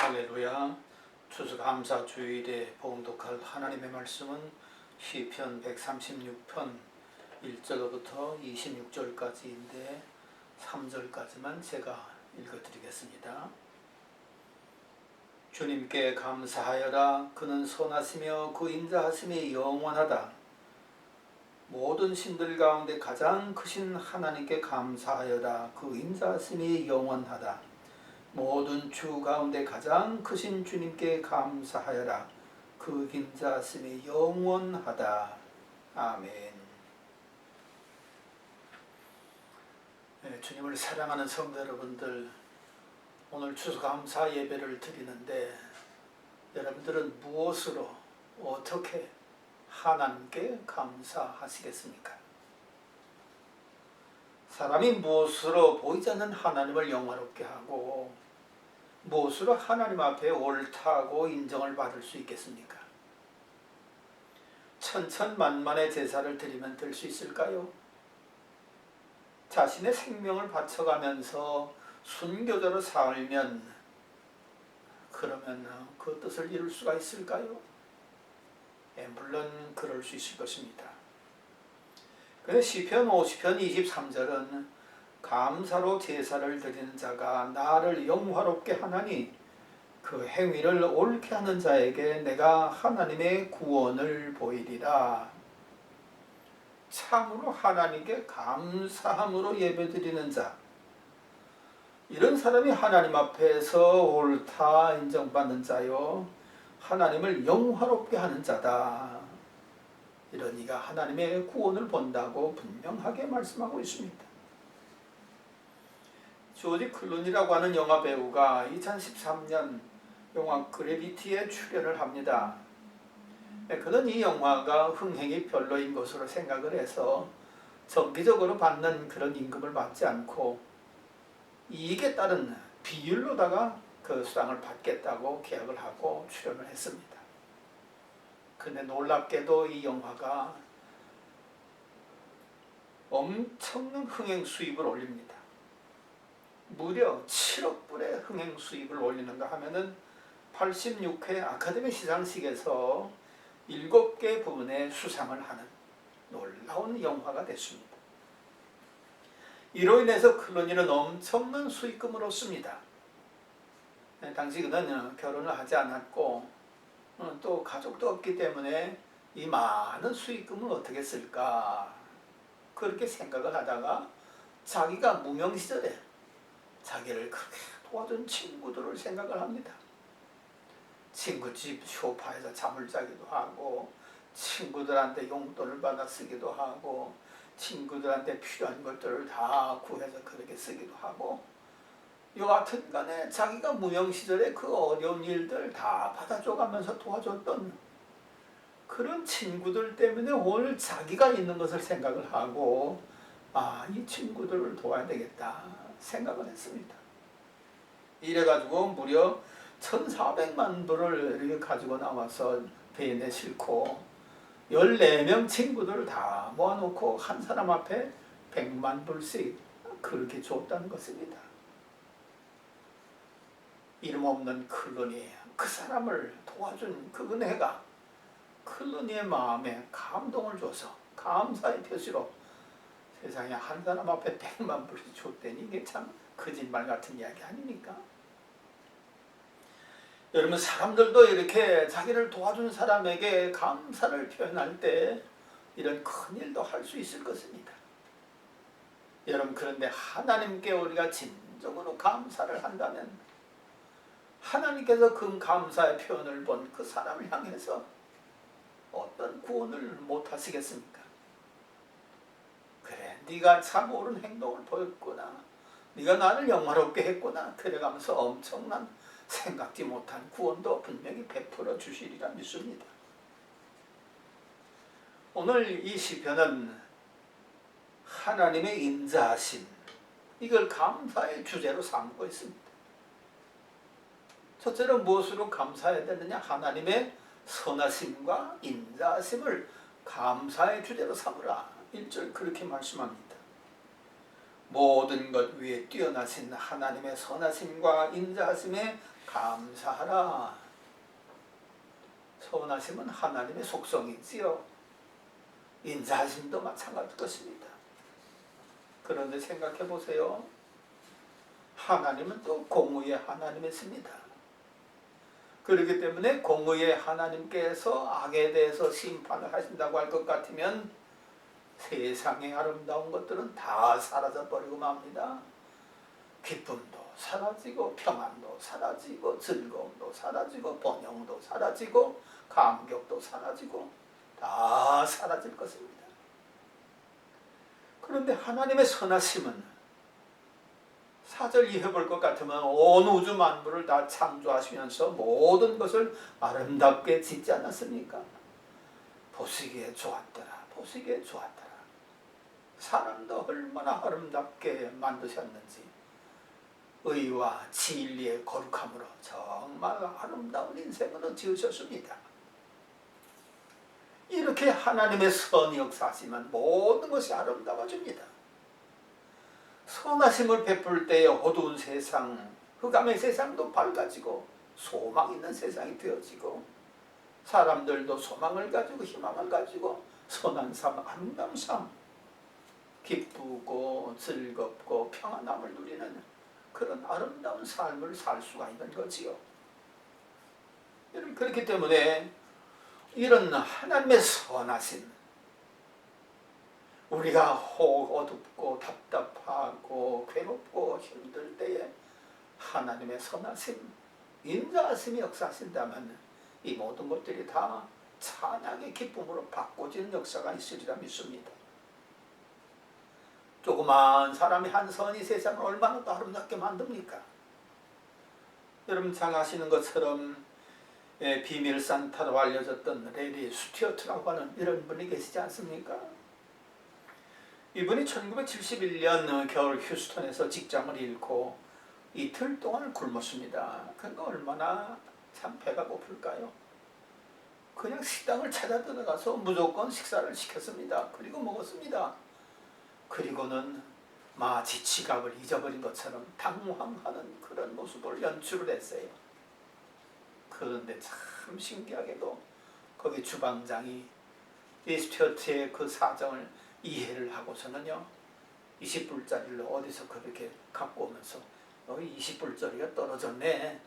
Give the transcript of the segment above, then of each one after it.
할렐루야. 추수감사 주일에 봉독할 하나님의 말씀은 시편 136편 1절부터 26절까지인데 3절까지만 제가 읽어드리겠습니다. 주님께 감사하여라. 그는 선하시며 그 인자하심이 영원하다. 모든 신들 가운데 가장 크신 하나님께 감사하여라. 그 인자하심이 영원하다. 모든 주 가운데 가장 크신 주님께 감사하여라. 그 인자하심이 영원하다. 아멘. 주님을 사랑하는 성도 여러분들, 오늘 추수감사 예배를 드리는데 여러분들은 무엇으로 어떻게 하나님께 감사하시겠습니까? 사람이 무엇으로 보이지 않는 하나님을 영화롭게 하고 무엇으로 하나님 앞에 옳다고 인정을 받을 수 있겠습니까? 천천만만의 제사를 드리면 될 수 있을까요? 자신의 생명을 바쳐가면서 순교자로 살면 그러면 그 뜻을 이룰 수가 있을까요? 물론 그럴 수 있을 것입니다. 그래서 시편 50편 23절은 감사로 제사를 드리는 자가 나를 영화롭게 하나니 그 행위를 옳게 하는 자에게 내가 하나님의 구원을 보이리라. 참으로 하나님께 감사함으로 예배드리는 자, 이런 사람이 하나님 앞에서 옳다 인정받는 자요, 하나님을 영화롭게 하는 자다. 이런 이가 하나님의 구원을 본다고 분명하게 말씀하고 있습니다. 조지 클루니라고 하는 영화 배우가 2013년 영화 그래비티에 출연을 합니다. 그는 이 영화가 흥행이 별로인 것으로 생각을 해서 정기적으로 받는 그런 임금을 받지 않고 이익에 따른 비율로다가 그 수당을 받겠다고 계약을 하고 출연을 했습니다. 근데 놀랍게도 이 영화가 엄청난 흥행 수입을 올립니다. 무려 7억 불의 흥행 수입을 올리는가 하면은 86회 아카데미 시상식에서 7개 부분에 수상을 하는 놀라운 영화가 됐습니다. 이로 인해서 클루니는 엄청난 수익금을 얻습니다. 당시 그는 결혼을 하지 않았고 또 가족도 없기 때문에 이 많은 수익금을 어떻게 쓸까 그렇게 생각을 하다가 자기가 무명 시절에 자기를 그렇게 도와준 친구들을 생각을 합니다. 친구 집 소파에서 잠을 자기도 하고 친구들한테 용돈을 받아 쓰기도 하고 친구들한테 필요한 것들을 다 구해서 그렇게 쓰기도 하고, 여하튼 간에 자기가 무명 시절에 그 어려운 일들 다 받아줘가면서 도와줬던 그런 친구들 때문에 오늘 자기가 있는 것을 생각을 하고 이 친구들을 도와야 되겠다 생각을 했습니다. 이래가지고 무려 1,400만 불을 이렇게 가지고 나와서 배에 싣고 14명 친구들을 다 모아놓고 한 사람 앞에 100만 불씩 그렇게 줬다는 것입니다. 이름 없는 클루니, 그 사람을 도와준 그 은혜가 클루니의 마음에 감동을 줘서 감사의 표시로 세상에 한 사람 앞에 100만 불씩 줬다니 이게 참 거짓말 같은 이야기 아닙니까? 여러분, 사람들도 이렇게 자기를 도와준 사람에게 감사를 표현할 때 이런 큰 일도 할 수 있을 것입니다. 여러분, 그런데 하나님께 우리가 진정으로 감사를 한다면 하나님께서 그 감사의 표현을 본 그 사람을 향해서 어떤 구원을 못 하시겠습니까? 그래, 네가 참 옳은 행동을 보였구나, 네가 나를 영화롭게 했구나, 그래가면서 엄청난 생각지 못한 구원도 분명히 베풀어 주시리라 믿습니다. 오늘 이 시편은 하나님의 인자하심, 이걸 감사의 주제로 삼고 있습니다. 첫째로 무엇으로 감사해야 되느냐? 하나님의 선하심과 인자하심을 감사의 주제로 삼으라. 1절 그렇게 말씀합니다. 모든 것 위에 뛰어나신 하나님의 선하심과 인자하심에 감사하라. 선하심은 하나님의 속성이지요. 인자하심도 마찬가지일 것입니다. 그런데 생각해 보세요. 하나님은 또 공의의 하나님이십니다. 그렇기 때문에 공의의 하나님께서 악에 대해서 심판을 하신다고 할 것 같으면 세상의 아름다운 것들은 다 사라져버리고 맙니다. 기쁨도 사라지고 평안도 사라지고 즐거움도 사라지고 번영도 사라지고 감격도 사라지고 다 사라질 것입니다. 그런데 하나님의 선하심은 4절 이해 볼 것 같으면 온 우주 만물을 다 창조하시면서 모든 것을 아름답게 짓지 않았습니까? 보시기에 좋았더라. 보시기에 좋았더라. 사람도 얼마나 아름답게 만드셨는지 의와 진리의 거룩함으로 정말 아름다운 인생으로 지으셨습니다. 이렇게 하나님의 선이 역사하시면 모든 것이 아름다워집니다. 선하심을 베풀 때에 어두운 세상, 흑암의 세상도 밝아지고 소망 있는 세상이 되어지고 사람들도 소망을 가지고 희망을 가지고 선한 삶, 아름다운 삶, 기쁘고 즐겁고 평안함을 누리는 그런 아름다운 삶을 살 수가 있는 거지요. 그렇기 때문에 이런 하나님의 선하심, 우리가 어둡고 답답하고 괴롭고 힘들 때에 하나님의 선하심, 인자하심이 역사하신다면 이 모든 것들이 다 찬양의 기쁨으로 바꿔지는 역사가 있으리라 믿습니다. 조그만 사람이 한 선이 세상을 얼마나 더 아름답게 만듭니까? 여러분 잘 아시는 것처럼 비밀 산타로 알려졌던 레리 스튜어트라고 하는 이런 분이 계시지 않습니까? 이분이 1971년 겨울 휴스턴에서 직장을 잃고 이틀 동안 굶었습니다. 그러니까 얼마나 참 배가 고플까요? 그냥 식당을 찾아 들어가서 무조건 식사를 시켰습니다. 그리고 먹었습니다. 그리고는 마치 지갑을 잊어버린 것처럼 당황하는 그런 모습을 연출을 했어요. 그런데 참 신기하게도 거기 주방장이 이 스튜어트의 그 사정을 이해를 하고서는요, 20불짜리를 어디서 그렇게 갖고 오면서 여기 20불짜리가 떨어졌네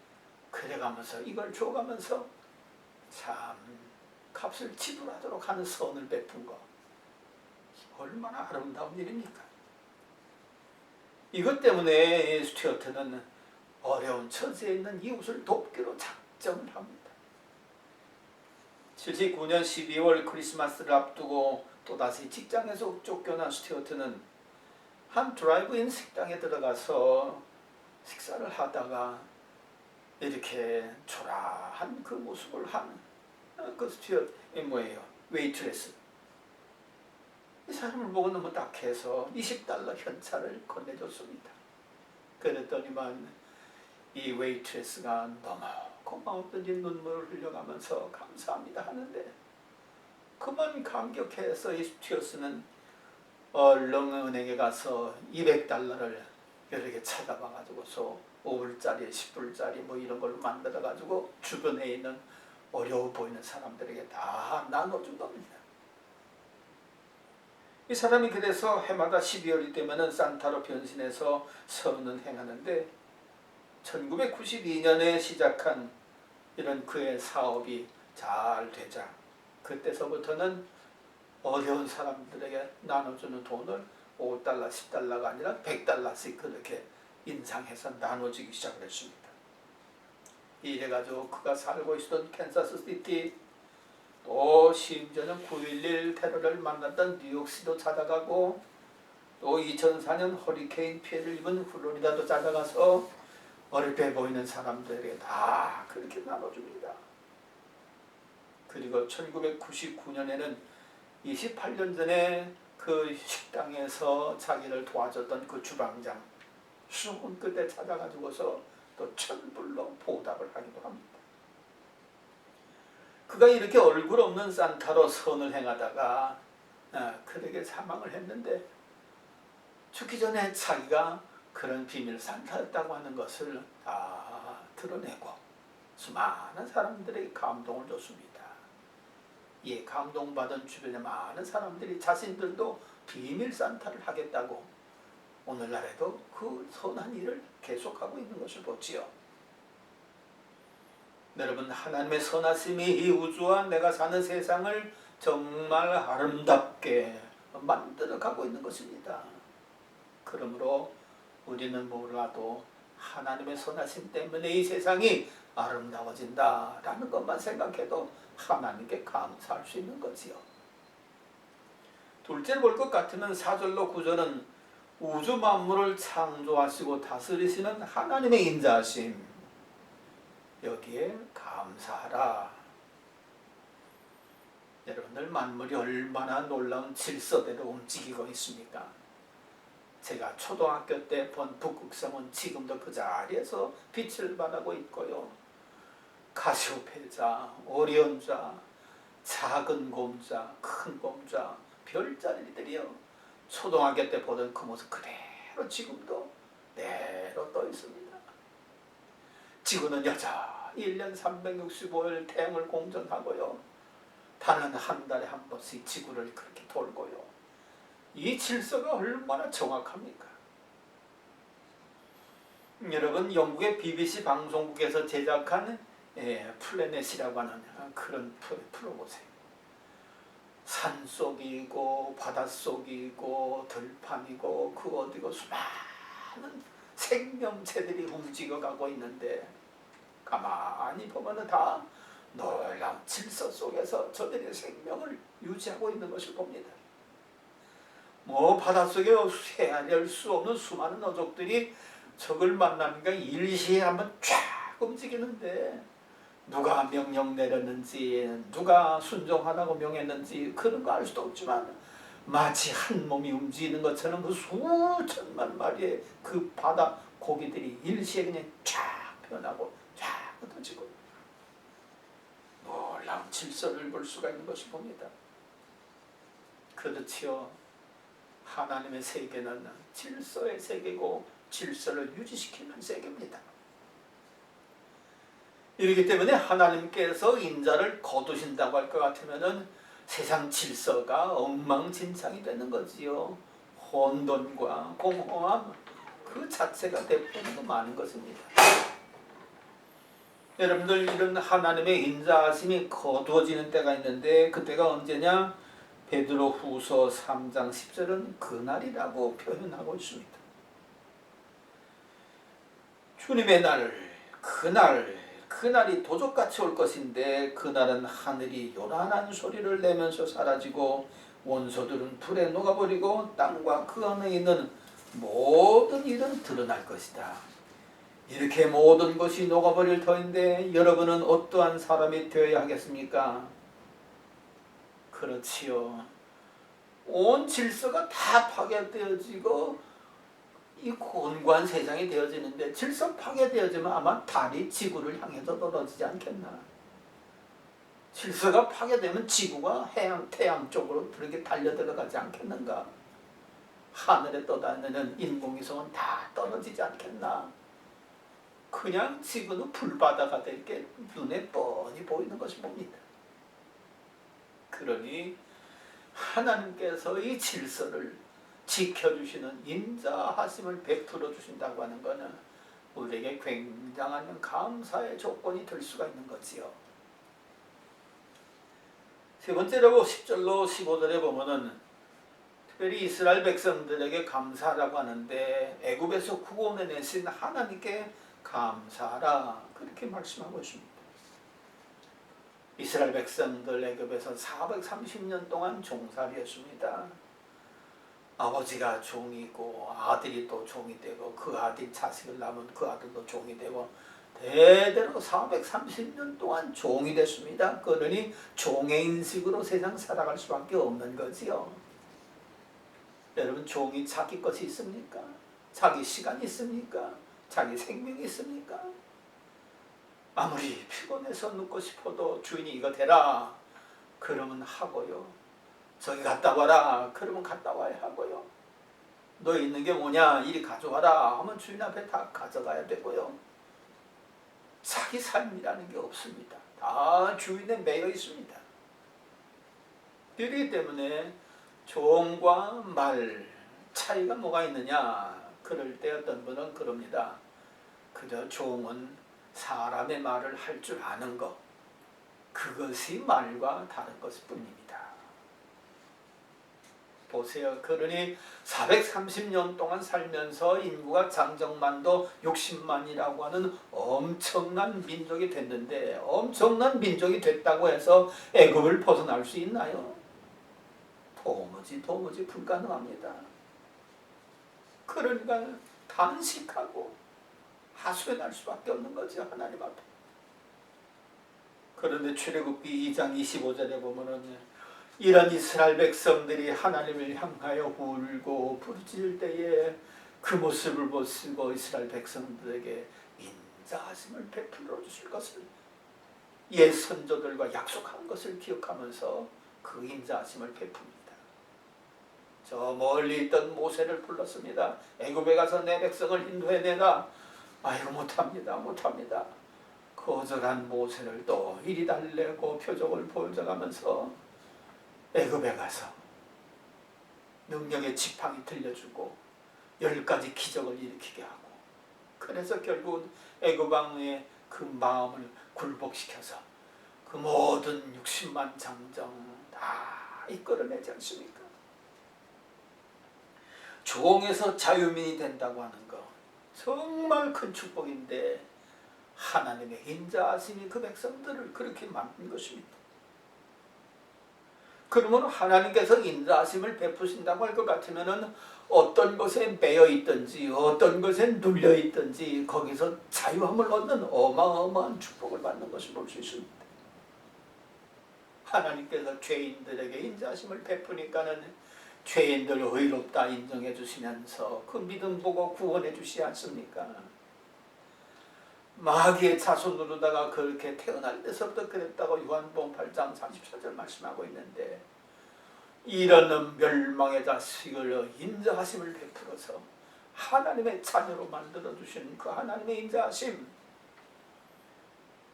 그래가면서 이걸 줘가면서 참 값을 지불하도록 하는 선을 베푼 거 얼마나 아름다운 일입니까? 이것 때문에 스튜어트는 어려운 처지에 있는 이웃을 돕기로 작정을 합니다. 79년 12월 크리스마스를 앞두고 또다시 직장에서 쫓겨난 스튜어트는 한 드라이브인 식당에 들어가서 식사를 하다가 이렇게 초라한 그 모습을 한 그 스튜어트이 뭐예요? 웨이트레스. 이 사람을 보고 너무 딱해서 $20 현찰을 건네줬습니다. 그랬더니만 이 웨이트레스가 너무 고마웠던지 눈물을 흘려가면서 감사합니다 하는데 그만 감격해서 이 스튜어트는 얼른 은행에 가서 $200를 이렇게 찾아봐가지고서 5불짜리, 10불짜리 뭐 이런 걸 만들어가지고 주변에 있는 어려워 보이는 사람들에게 다 나눠준 겁니다. 이 사람이 그래서 해마다 12월이 되면은 산타로 변신해서 선을 행하는데 1992년에 시작한 이런 그의 사업이 잘 되자 그때서부터는 어려운 사람들에게 나눠주는 돈을 $5, $10가 아니라 $100씩 그렇게 인상해서 나눠주기 시작을 했습니다. 이래가지고 그가 살고 있었던 캔사스시티 또 심지어는 9.11 테러를 만났던 뉴욕시도 찾아가고 또 2004년 허리케인 피해를 입은 플로리다도 찾아가서 어렵게 보이는 사람들에게 다 그렇게 나눠줍니다. 그리고 1999년에는 28년 전에 그 식당에서 자기를 도와줬던 그 주방장 수군 끝에 찾아가지고서 또 $1,000로 보답을 하기도 합니다. 그가 이렇게 얼굴 없는 산타로 선을 행하다가 그에게 사망을 했는데 죽기 전에 자기가 그런 비밀 산타였다고 하는 것을 다 드러내고 수많은 사람들에게 감동을 줬습니다. 이 감동받은 주변의 많은 사람들이 자신들도 비밀 산타를 하겠다고 오늘날에도 그 선한 일을 계속하고 있는 것을 보지요. 여러분, 하나님의 선하심이 이 우주와 내가 사는 세상을 정말 아름답게 만들어가고 있는 것입니다. 그러므로 우리는 몰라도 하나님의 선하심 때문에 이 세상이 아름다워진다라는 것만 생각해도 하나님께 감사할 수 있는 거지요. 둘째로 볼 것 같으면 4절로 9절은 우주 만물을 창조하시고 다스리시는 하나님의 인자하심, 여기에 감사하라. 여러분들, 만물이 얼마나 놀라운 질서대로 움직이고 있습니까? 제가 초등학교 때 본 북극성은 지금도 그 자리에서 빛을 발하고 있고요. 카시오페자, 오리온자, 작은 곰자, 큰 곰자, 별자리들이요, 초등학교 때 보던 그 모습 그대로 지금도 내로 떠 있습니다. 지구는 여전히 1년 365일 태양을 공전하고요, 달은 한 달에 한 번씩 지구를 그렇게 돌고요. 이 질서가 얼마나 정확합니까? 여러분, 영국의 BBC 방송국에서 제작한 플래닛이라고 하는 그런 프로보세요. 산속이고 바닷속이고 들판이고 그 어디고 수많은 생명체들이 움직여가고 있는데 가만히 보면 다 놀라운 질서 속에서 저들의 생명을 유지하고 있는 것을 봅니다. 바닷속에 헤아릴 수 없는 수많은 어족들이 적을 만나니까 일시에 한번 쫙 움직이는데 누가 명령 내렸는지, 누가 순종하라고 명했는지 그런 거 알 수도 없지만 마치 한 몸이 움직이는 것처럼 그 수천만 마리의 그 바다 고기들이 일시에 그냥 쫙 변하고 쫙 흩어지고 놀라운 질서를 볼 수가 있는 것을 봅니다. 그렇지요. 하나님의 세계는 질서의 세계고 질서를 유지시키는 세계입니다. 이렇기 때문에 하나님께서 인자를 거두신다고 할 것 같으면 세상 질서가 엉망진창이 되는 거지요. 혼돈과 공허함 그 자체가 되풀이도 많은 것입니다. 여러분들, 이런 하나님의 인자하심이 거두어지는 때가 있는데 그때가 언제냐? 베드로 후서 3장 10절은 그날이라고 표현하고 있습니다. 주님의 날, 그날이 도적같이 올 것인데 그날은 하늘이 요란한 소리를 내면서 사라지고 원소들은 불에 녹아버리고 땅과 그 안에 있는 모든 일은 드러날 것이다. 이렇게 모든 것이 녹아버릴 터인데 여러분은 어떠한 사람이 되어야 하겠습니까? 그렇지요. 온 질서가 다 파괴되어지고 이 곤고한 세상이 되어지는데 질서 파괴되어지면 아마 달이 지구를 향해서 떨어지지 않겠나. 질서가 파괴되면 지구가 태양 쪽으로 그렇게 달려들어가지 않겠는가. 하늘에 떠다니는 인공위성은 다 떨어지지 않겠나. 그냥 지구는 불바다가 될 게 눈에 뻔히 보이는 것을 봅니다. 그러니 하나님께서 이 질서를 지켜주시는 인자하심을 베풀어 주신다고 하는 것은 우리에게 굉장한 감사의 조건이 될 수가 있는 거지요. 세 번째로 10절로 15절에 보면은 특별히 이스라엘 백성들에게 감사라고 하는데 애굽에서 구원해내신 하나님께 감사하라 그렇게 말씀하고 있습니다. 이스라엘 백성들 애굽에서 430년 동안 종살이했습니다. 아버지가 종이고 아들이 또 종이 되고 그 아들 자식을 낳으면 그 아들도 종이 되고 대대로 430년 동안 종이 됐습니다. 그러니 종의 인식으로 세상 살아갈 수밖에 없는 거지요. 여러분, 종이 자기 것이 있습니까? 자기 시간이 있습니까? 자기 생명이 있습니까? 아무리 피곤해서 눕고 싶어도 주인이 이거 대라 그러면 하고요. 저기 갔다 와라 그러면 갔다 와야 하고요. 너 있는 게 뭐냐 이리 가져와라 하면 주인 앞에 다 가져가야 되고요. 자기 삶이라는 게 없습니다. 다 주인에 매여 있습니다. 그렇기 때문에 종과 말 차이가 뭐가 있느냐? 그럴 때 어떤 분은 그럽니다. 그저 종은 사람의 말을 할 줄 아는 것, 그것이 말과 다른 것일 뿐입니다. 보세요. 그러니 430년 동안 살면서 인구가 장정만도 60만이라고 하는 엄청난 민족이 됐는데, 엄청난 민족이 됐다고 해서 애굽을 벗어날 수 있나요? 도무지 불가능합니다. 그러니까 단식하고 하소연할 수밖에 없는 거죠, 하나님 앞에. 그런데 출애굽기 2장 25절에 보면은 이런 이스라엘 백성들이 하나님을 향하여 울고 부르짖을 때에 그 모습을 보시고 이스라엘 백성들에게 인자하심을 베풀어 주실 것을 옛 선조들과 약속한 것을 기억하면서 그 인자하심을 베풉니다. 저 멀리 있던 모세를 불렀습니다. 애굽에 가서 내 백성을 인도해내라. 아이고 못합니다. 거절한 모세를 또 이리 달래고 표적을 보여줘가면서 애굽에 가서 능력의 지팡이 들려주고 10가지 기적을 일으키게 하고, 그래서 결국은 애굽 왕의 그 마음을 굴복시켜서 그 모든 60만 장정 다 이끌어내지 않습니까? 종에서 자유민이 된다고 하는 것 정말 큰 축복인데, 하나님의 인자하심이 그 백성들을 그렇게 만든 것입니다. 그러면 하나님께서 인자하심을 베푸신다고 할 것 같으면 어떤 것에 매여 있든지 어떤 것에 눌려 있든지 거기서 자유함을 얻는 어마어마한 축복을 받는 것을 볼 수 있습니다. 하나님께서 죄인들에게 인자하심을 베푸니까는 죄인들 의롭다 인정해 주시면서 그 믿음 보고 구원해 주시지 않습니까? 마귀의 자손으로다가 그렇게 태어날 때서부터 그랬다고 요한복음 8장 34절 말씀하고 있는데, 이런 멸망의 자식을 인자하심을 베풀어서 하나님의 자녀로 만들어 주시는 그 하나님의 인자하심,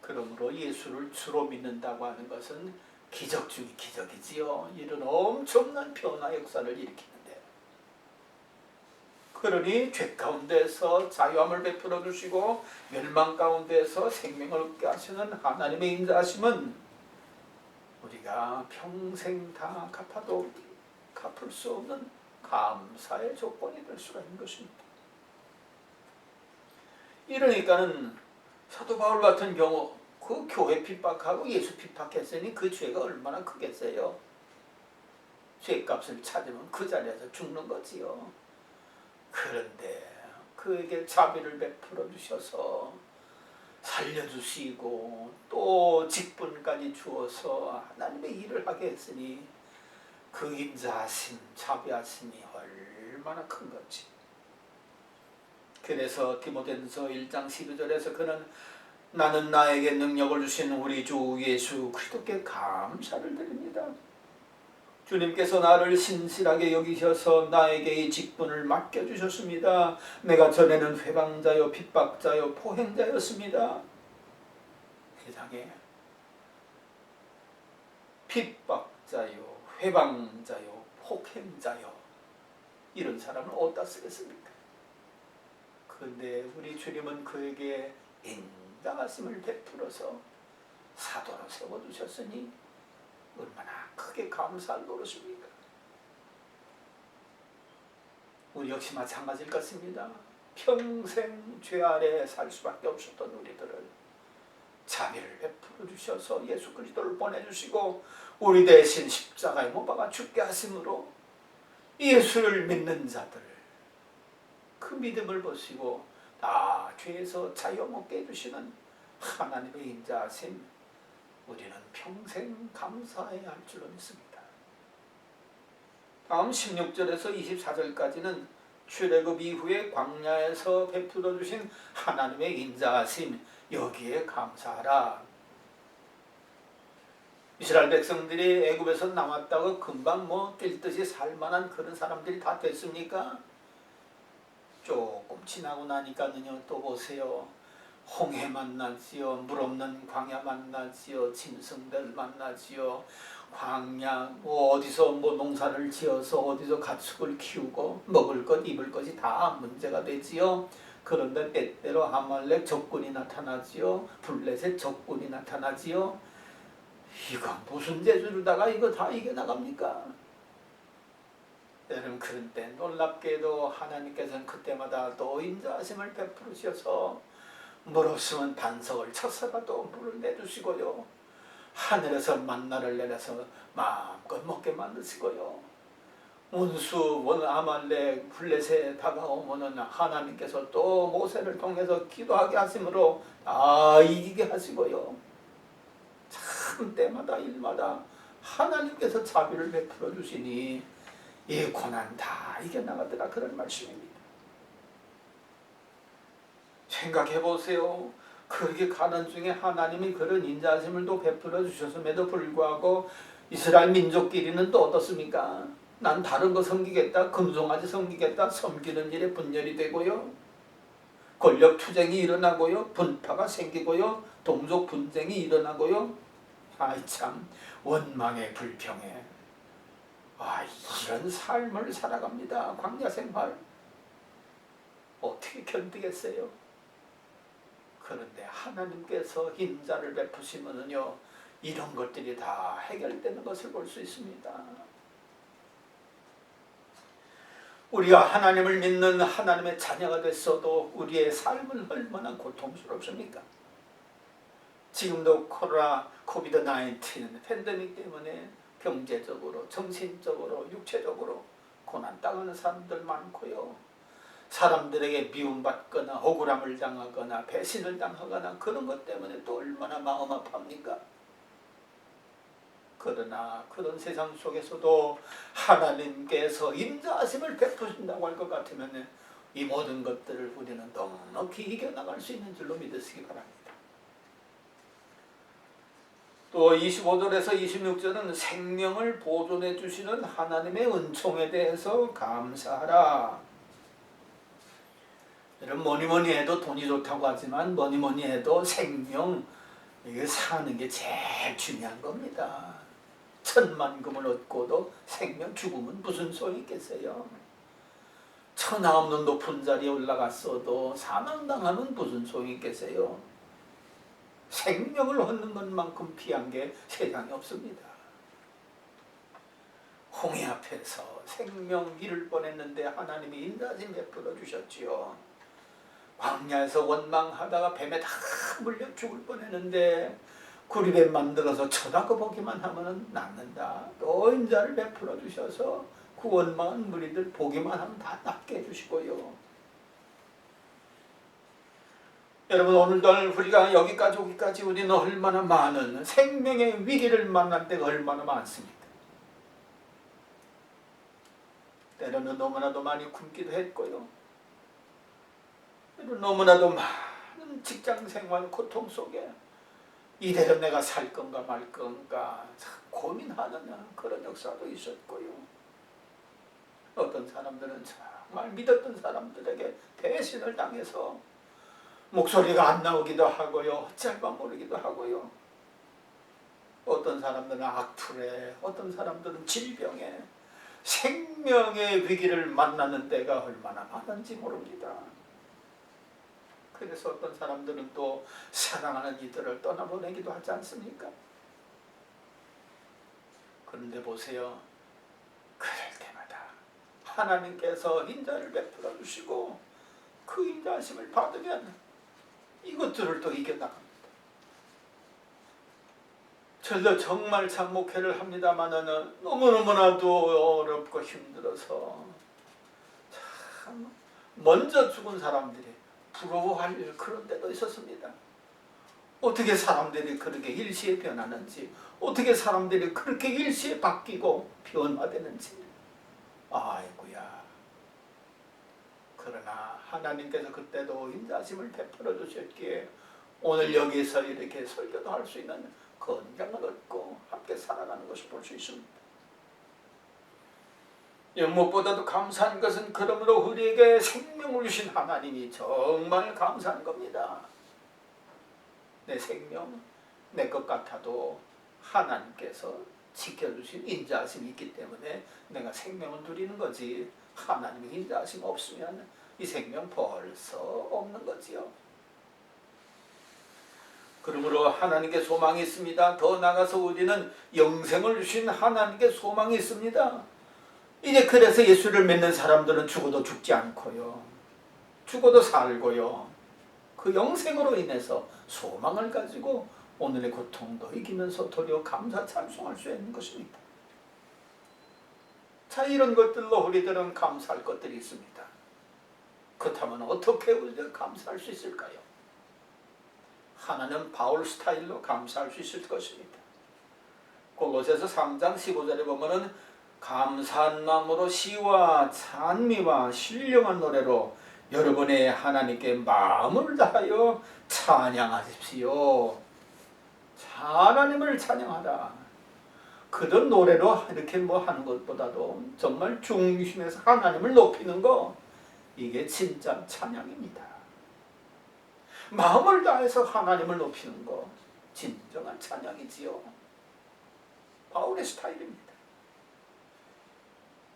그러므로 예수를 주로 믿는다고 하는 것은 기적 중의 기적이지요. 이런 엄청난 변화 역사를 일으키는데, 그러니 죄 가운데서 자유함을 베풀어 주시고 멸망 가운데서 생명을 얻게 하시는 하나님의 인자하심은 우리가 평생 다 갚아도 갚을 수 없는 감사의 조건이 될 수가 있는 것입니다. 이러니까는 사도 바울 같은 경우 그 교회 핍박하고 예수 핍박했으니 그 죄가 얼마나 크겠어요. 죄값을 찾으면 그 자리에서 죽는 거지요. 그런데 그에게 자비를 베풀어 주셔서 살려주시고 또 직분까지 주어서 하나님의 일을 하게 했으니 그 인자하심, 자비하심이 얼마나 큰 건지. 그래서 디모데전서 1장 12절에서 그는 나는 나에게 능력을 주신 우리 주 예수 그리스도께 감사를 드립니다. 주님께서 나를 신실하게 여기셔서 나에게 이 직분을 맡겨주셨습니다. 내가 전에는 회방자요 핍박자요 포행자였습니다. 세상에 핍박자요 회방자요 폭행자요 이런 사람을 어디다 쓰겠습니까? 그런데 우리 주님은 그에게 인자하심을 베풀어서 사도로 세워두셨으니 얼마나 크게 감사할 노릇입니까? 우리 역시 마찬가지일 것입니다. 평생 죄 아래 살 수밖에 없었던 우리들을 자비를 베풀어 주셔서 예수 그리스도를 보내주시고 우리 대신 십자가에 못 박아 죽게 하심으로 예수를 믿는 자들 그 믿음을 보시고 다 죄에서 자유 먹게 해주시는 하나님의 인자하심, 우리는 평생 감사해야 할 줄로 믿습니다. 다음 16절에서 24절까지는 출애굽 이후에 광야에서 베풀어 주신 하나님의 인자하심, 여기에 감사하라. 이스라엘 백성들이 애굽에서 나왔다고 금방 뛸 듯이 살만한 그런 사람들이 다 됐습니까? 조금 지나고 나니까는요, 또 보세요. 홍해 만나지요. 물 없는 광야 만나지요. 짐승들 만나지요. 광야 어디서 농사를 지어서 어디서 가축을 키우고 먹을 것 입을 것이 다 문제가 되지요. 그런데 때때로 아말렉 적군이 나타나지요. 블레셋 적군이 나타나지요. 이거 무슨 재주로다가 이거 다 이겨나갑니까? 여러분, 그런 때 놀랍게도 하나님께서는 그때마다 또 인자하심을 베풀으셔서 물 없으면 반석을 쳐서라도 물을 내주시고요. 하늘에서 만나를 내려서 마음껏 먹게 만드시고요. 원수 아말렉 블레셋에 다가오면은 하나님께서 또 모세를 통해서 기도하게 하심으로 다 이기게 하시고요. 참 때마다 일마다 하나님께서 자비를 베풀어 주시니 이 고난 다 이겨나가더라, 그런 말씀입니다. 생각해 보세요. 그렇게 가는 중에 하나님이 그런 인자하심을 또 베풀어 주셨음에도 불구하고 이스라엘 민족끼리는 또 어떻습니까? 난 다른 거 섬기겠다, 금송아지 섬기겠다, 섬기는 일에 분열이 되고요. 권력 투쟁이 일어나고요. 분파가 생기고요. 동족 분쟁이 일어나고요. 아이 참, 원망에 불평에 이런 삶을 살아갑니다. 광야 생활 어떻게 견디겠어요? 그런데 하나님께서 인자를 베푸시면은요, 이런 것들이 다 해결되는 것을 볼 수 있습니다. 우리가 하나님을 믿는 하나님의 자녀가 됐어도 우리의 삶은 얼마나 고통스럽습니까? 지금도 코로나 코비드-19 팬데믹 때문에 경제적으로, 정신적으로, 육체적으로 고난당하는 사람들 많고요. 사람들에게 미움받거나 억울함을 당하거나 배신을 당하거나 그런 것 때문에 또 얼마나 마음 아픕니까? 그러나 그런 세상 속에서도 하나님께서 인자하심을 베푸신다고 할 것 같으면 이 모든 것들을 우리는 넉넉히 이겨나갈 수 있는 줄로 믿으시기 바랍니다. 또 25절에서 26절은 생명을 보존해 주시는 하나님의 은총에 대해서 감사하라. 여러분, 뭐니 해도 돈이 좋다고 하지만 뭐니 해도 생명, 이게 사는 게 제일 중요한 겁니다. 천만금을 얻고도 생명 죽으면 무슨 소용이 있겠어요? 천하 없는 높은 자리에 올라갔어도 사망당하면 무슨 소용이 있겠어요? 생명을 얻는 것만큼 귀한 게 세상에 없습니다. 홍해 앞에서 생명 잃을 뻔했는데 하나님이 인자하심 베풀어 주셨지요. 광야에서 원망하다가 뱀에 다 물려 죽을 뻔했는데 구리뱀 만들어서 쳐다보기만 하면 낫는다. 또 인자를 베풀어 주셔서 그 원망한 무리들 보기만 하면 다 낫게 해주시고요. 여러분, 오늘도 우리가 여기까지 오기까지 우리는 얼마나 많은 생명의 위기를 만날 때가 얼마나 많습니까? 때로는 너무나도 많이 굶기도 했고요. 너무나도 많은 직장생활 고통 속에 이대로 내가 살 건가 말 건가 참 고민하는 그런 역사도 있었고요. 어떤 사람들은 정말 믿었던 사람들에게 배신을 당해서 목소리가 안 나오기도 하고요. 어쩔 바 모르기도 하고요. 어떤 사람들은 악플에, 어떤 사람들은 질병에, 생명의 위기를 만나는 때가 얼마나 많은지 모릅니다. 그래서 어떤 사람들은 또 사랑하는 이들을 떠나보내기도 하지 않습니까? 그런데 보세요. 그럴 때마다 하나님께서 인자를 베풀어 주시고 그 인자하심을 받으면 이것들을 또 이겨나갑니다. 저도 정말 참 목회를 합니다마는 너무너무나도 어렵고 힘들어서 참 먼저 죽은 사람들이 부러워할 그런 때도 있었습니다. 어떻게 사람들이 그렇게 일시에 변하는지, 어떻게 사람들이 그렇게 일시에 바뀌고 변화되는지. 아이고야. 그러나 하나님께서 그때도 인자심을 베풀어 주셨기에 오늘 여기서 이렇게 설교도 할 수 있는 건강을 얻고 함께 살아가는 것을 볼 수 있습니다. 무엇보다도 감사한 것은 그러므로 우리에게 생명을 주신 하나님이 정말 감사한 겁니다. 내 생명 내 것 같아도 하나님께서 지켜주신 인자하심이 있기 때문에 내가 생명을 누리는 거지, 하나님의 인자하심 없으면 이 생명 벌써 없는 거지요. 그러므로 하나님께 소망이 있습니다. 더 나아가서 우리는 영생을 주신 하나님께 소망이 있습니다. 이제 그래서 예수를 믿는 사람들은 죽어도 죽지 않고요, 죽어도 살고요, 그 영생으로 인해서 소망을 가지고 오늘의 고통도 이기면서 도리어 감사 찬송할 수 있는 것입니다. 자, 이런 것들로 우리들은 감사할 것들이 있습니다. 그렇다면 어떻게 우리가 감사할 수 있을까요? 하나는 바울 스타일로 감사할 수 있을 것입니다. 골로새서 3장 15절에 보면은 감사한 마음으로 시와 찬미와 신령한 노래로 여러분의 하나님께 마음을 다하여 찬양하십시오. 하나님을 찬양하라. 그런 노래로 이렇게 하는 것보다도 정말 중심에서 하나님을 높이는 거, 이게 진짜 찬양입니다. 마음을 다해서 하나님을 높이는 거 진정한 찬양이지요. 바울의 스타일입니다.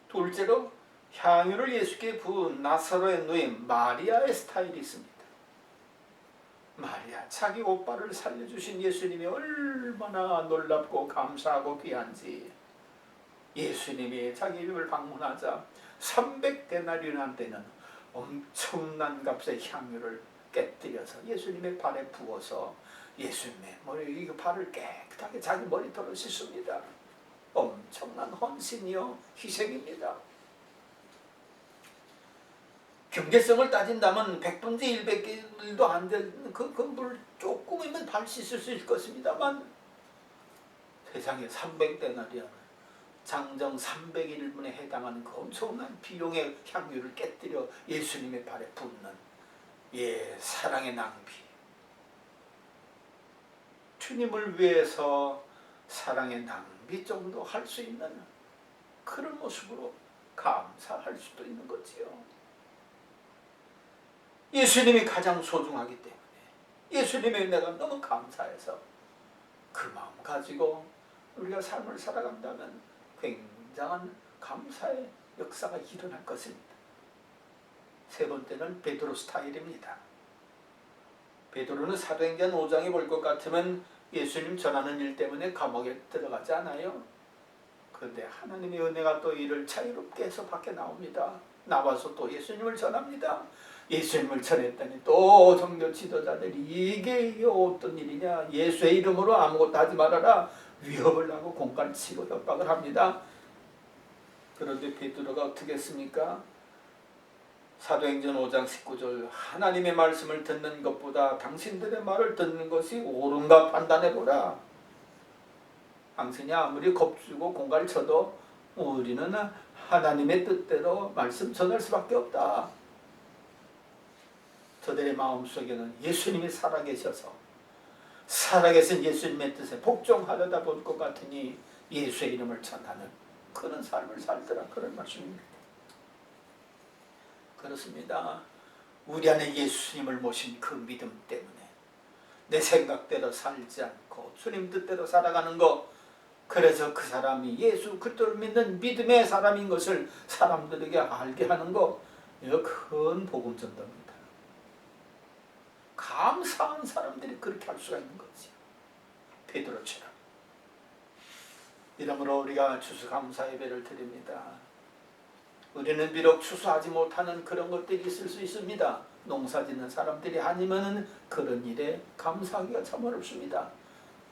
둘째로 향유를 예수께 부은 나사로의 누인 마리아의 스타일이 있습니다. 마리아, 자기 오빠를 살려주신 예수님이 얼마나 놀랍고 감사하고 귀한지, 예수님이 자기 집을 방문하자 300데나리온 되는 엄청난 값의 향유를 깨뜨려서 예수님의 발에 부어서 예수님의 머리, 이 발을 깨끗하게 자기 머리털로 씻습니다. 엄청난 헌신이요, 희생입니다. 경제성을 따진다면 100분의 100개도 안 되는 그 물 조금이면 발 씻을 수 있을 것입니다만, 세상에 300데나리온, 장정 301일분에 해당하는 그 엄청난 비용의 향유를 깨뜨려 예수님의 발에 붓는, 사랑의 낭비. 주님을 위해서 사랑의 낭비 정도 할 수 있는 그런 모습으로 감사할 수도 있는 거지요. 예수님이 가장 소중하기 때문에 예수님에 내가 너무 감사해서 그 마음 가지고 우리가 삶을 살아간다면 굉장한 감사의 역사가 일어날 것입니다. 세 번째는 베드로 스타일입니다. 베드로는 사도행전 5장에 볼 것 같으면 예수님 전하는 일 때문에 감옥에 들어가지 않아요. 그런데 하나님의 은혜가 또 이를 자유롭게 해서 밖에 나옵니다. 나와서 또 예수님을 전합니다. 예수님을 전했더니 또 종교 지도자들이 이게 어떤 일이냐, 예수의 이름으로 아무것도 하지 말아라, 위협을 하고 공갈을 치고 협박을 합니다. 그런데 베드로가 어떻게 했습니까? 사도행전 5장 19절, 하나님의 말씀을 듣는 것보다 당신들의 말을 듣는 것이 옳은가 판단해보라. 당신이 아무리 겁주고 공갈을 쳐도 우리는 하나님의 뜻대로 말씀 전할 수밖에 없다. 저들의 마음속에는 예수님이 살아계셔서 살아계신 예수님의 뜻에 복종하려다 볼 것 같으니 예수의 이름을 전하는 그런 삶을 살더라, 그런 말씀입니다. 그렇습니다. 우리 안에 예수님을 모신 그 믿음 때문에 내 생각대로 살지 않고 주님 뜻대로 살아가는 것, 그래서 그 사람이 예수 그리스도를 믿는 믿음의 사람인 것을 사람들에게 알게 하는 것, 이거 큰 복음 전도입니다. 감사한 사람들이 그렇게 할 수가 있는 거지, 베드로처럼. 이러므로 우리가 추수감사 예배를 드립니다. 우리는 비록 추수하지 못하는 그런 것들이 있을 수 있습니다. 농사 짓는 사람들이 아니면 그런 일에 감사하기가 참 어렵습니다.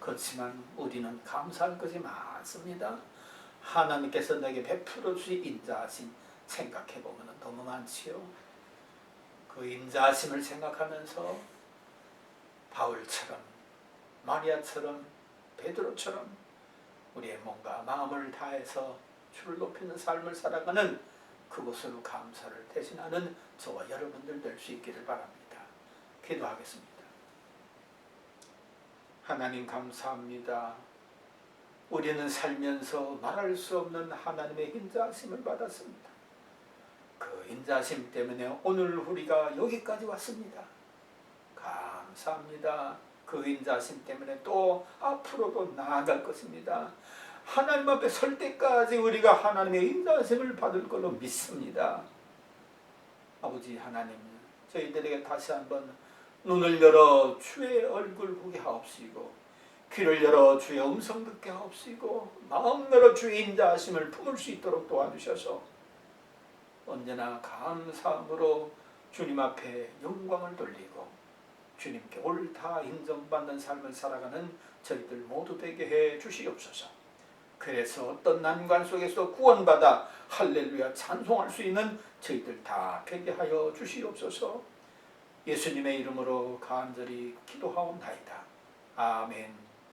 그렇지만 우리는 감사할 것이 많습니다. 하나님께서 내게 베풀어 주신 인자하심 생각해보면 너무 많지요. 그 인자하심을 생각하면서 바울처럼, 마리아처럼, 베드로처럼 우리의 몸과 마음을 다해서 주를 높이는 삶을 살아가는, 그것으로 감사를 대신하는 저와 여러분들 될 수 있기를 바랍니다. 기도하겠습니다. 하나님 감사합니다. 우리는 살면서 말할 수 없는 하나님의 인자하심을 받았습니다. 그 인자하심 때문에 오늘 우리가 여기까지 왔습니다. 감사합니다. 그 인자하심 때문에 또 앞으로도 나아갈 것입니다. 하나님 앞에 설 때까지 우리가 하나님의 인자하심을 받을 걸로 믿습니다. 아버지 하나님, 저희들에게 다시 한번 눈을 열어 주의 얼굴 보게 하옵시고, 귀를 열어 주의 음성 듣게 하옵시고, 마음 열어 주의 인자하심을 품을 수 있도록 도와주셔서 언제나 감사함으로 주님 앞에 영광을 돌리고 주님께 옳다 인정받는 삶을 살아가는 저희들 모두 되게 해 주시옵소서. 그래서 어떤 난관 속에서 구원받아 할렐루야 찬송할 수 있는 저희들 다 되게 하여 주시옵소서. 예수님의 이름으로 간절히 기도하옵나이다. 아멘.